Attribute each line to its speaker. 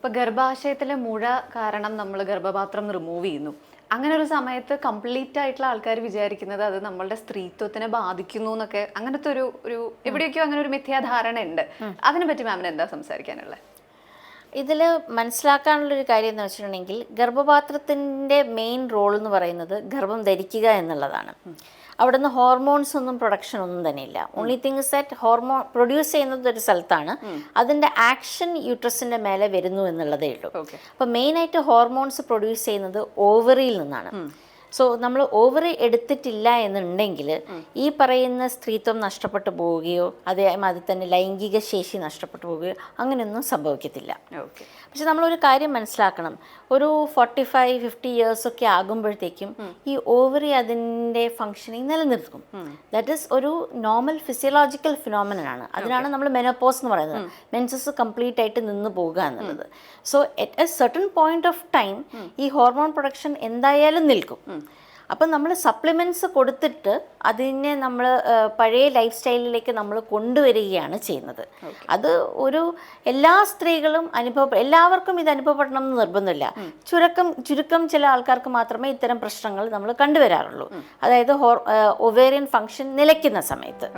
Speaker 1: ഇപ്പൊ ഗർഭാശയത്തിലെ മുഴ കാരണം നമ്മൾ ഗർഭപാത്രം റിമൂവ് ചെയ്യുന്നു. അങ്ങനെ ഒരു സമയത്ത് കംപ്ലീറ്റ് ആയിട്ടുള്ള ആൾക്കാർ വിചാരിക്കുന്നത് അത് നമ്മളുടെ സ്ത്രീത്വത്തിനെ ബാധിക്കുന്നു എന്നൊക്കെ, അങ്ങനത്തെ ഒരു എവിടെയൊക്കെയോ അങ്ങനെ ഒരു മിഥ്യാധാരണ ഉണ്ട്. അതിനെ പറ്റി മാമിന് എന്താ സംസാരിക്കാനുള്ളത്?
Speaker 2: ഇതിൽ മനസ്സിലാക്കാനുള്ളൊരു കാര്യം എന്ന് വെച്ചിട്ടുണ്ടെങ്കിൽ, ഗർഭപാത്രത്തിൻ്റെ മെയിൻ റോൾ എന്ന് പറയുന്നത് ഗർഭം ധരിക്കുക എന്നുള്ളതാണ്. അവിടുന്ന് ഹോർമോൺസ് ഒന്നും പ്രൊഡക്ഷൻ ഒന്നും തന്നെ ഇല്ല. Only thing set hormone produce ചെയ്യുന്നത് ഒരു സ്ഥലത്താണ്, അതിൻ്റെ ആക്ഷൻ യൂട്രസിൻ്റെ മേലെ വരുന്നു എന്നുള്ളതേ ഉള്ളൂ. അപ്പോൾ മെയിനായിട്ട് ഹോർമോൺസ് പ്രൊഡ്യൂസ് ചെയ്യുന്നത് ഓവറിയിൽ നിന്നാണ്. സോ നമ്മൾ ഓവറി എടുത്തിട്ടില്ല എന്നുണ്ടെങ്കിൽ ഈ പറയുന്ന സ്ത്രീത്വം നഷ്ടപ്പെട്ടു പോവുകയോ അതേമാതിരി തന്നെ ലൈംഗിക ശേഷി നഷ്ടപ്പെട്ടു പോവുകയോ അങ്ങനെയൊന്നും സംഭവിക്കത്തില്ല. പക്ഷെ നമ്മളൊരു കാര്യം മനസ്സിലാക്കണം, ഒരു 45-50 ഇയേഴ്സൊക്കെ ആകുമ്പോഴത്തേക്കും ഈ ഓവറി അതിൻ്റെ ഫങ്ഷനിങ് നിലനിർത്തും. ദാറ്റ് ഈസ് ഒരു നോർമൽ ഫിസിയോളജിക്കൽ ഫിനോമിനനാണ്. അതിനാണ് നമ്മൾ മെനോപോസ് എന്ന് പറയുന്നത്, മെൻസസ് കംപ്ലീറ്റ് ആയിട്ട് നിന്ന് പോവുക എന്നുള്ളത്. So at A certain point of time ഈ ഹോർമോൺ പ്രൊഡക്ഷൻ എന്തായാലും നിൽക്കും. അപ്പം നമ്മൾ സപ്ലിമെൻറ്റ്സ് കൊടുത്തിട്ട് അതിനെ നമ്മൾ പഴയ ലൈഫ് സ്റ്റൈലിലേക്ക് നമ്മൾ കൊണ്ടുവരികയാണ് ചെയ്യുന്നത്. അത് ഒരു എല്ലാ സ്ത്രീകളും എല്ലാവർക്കും ഇത് അനുഭവപ്പെടണം എന്ന് നിർബന്ധമില്ല. ചുരുക്കം ചില ആൾക്കാർക്ക് മാത്രമേ ഇത്തരം പ്രശ്നങ്ങൾ നമ്മൾ കണ്ടുവരാറുള്ളൂ. അതായത് ഒവേറിയൻ ഫങ്ഷൻ നിലയ്ക്കുന്ന സമയത്ത്.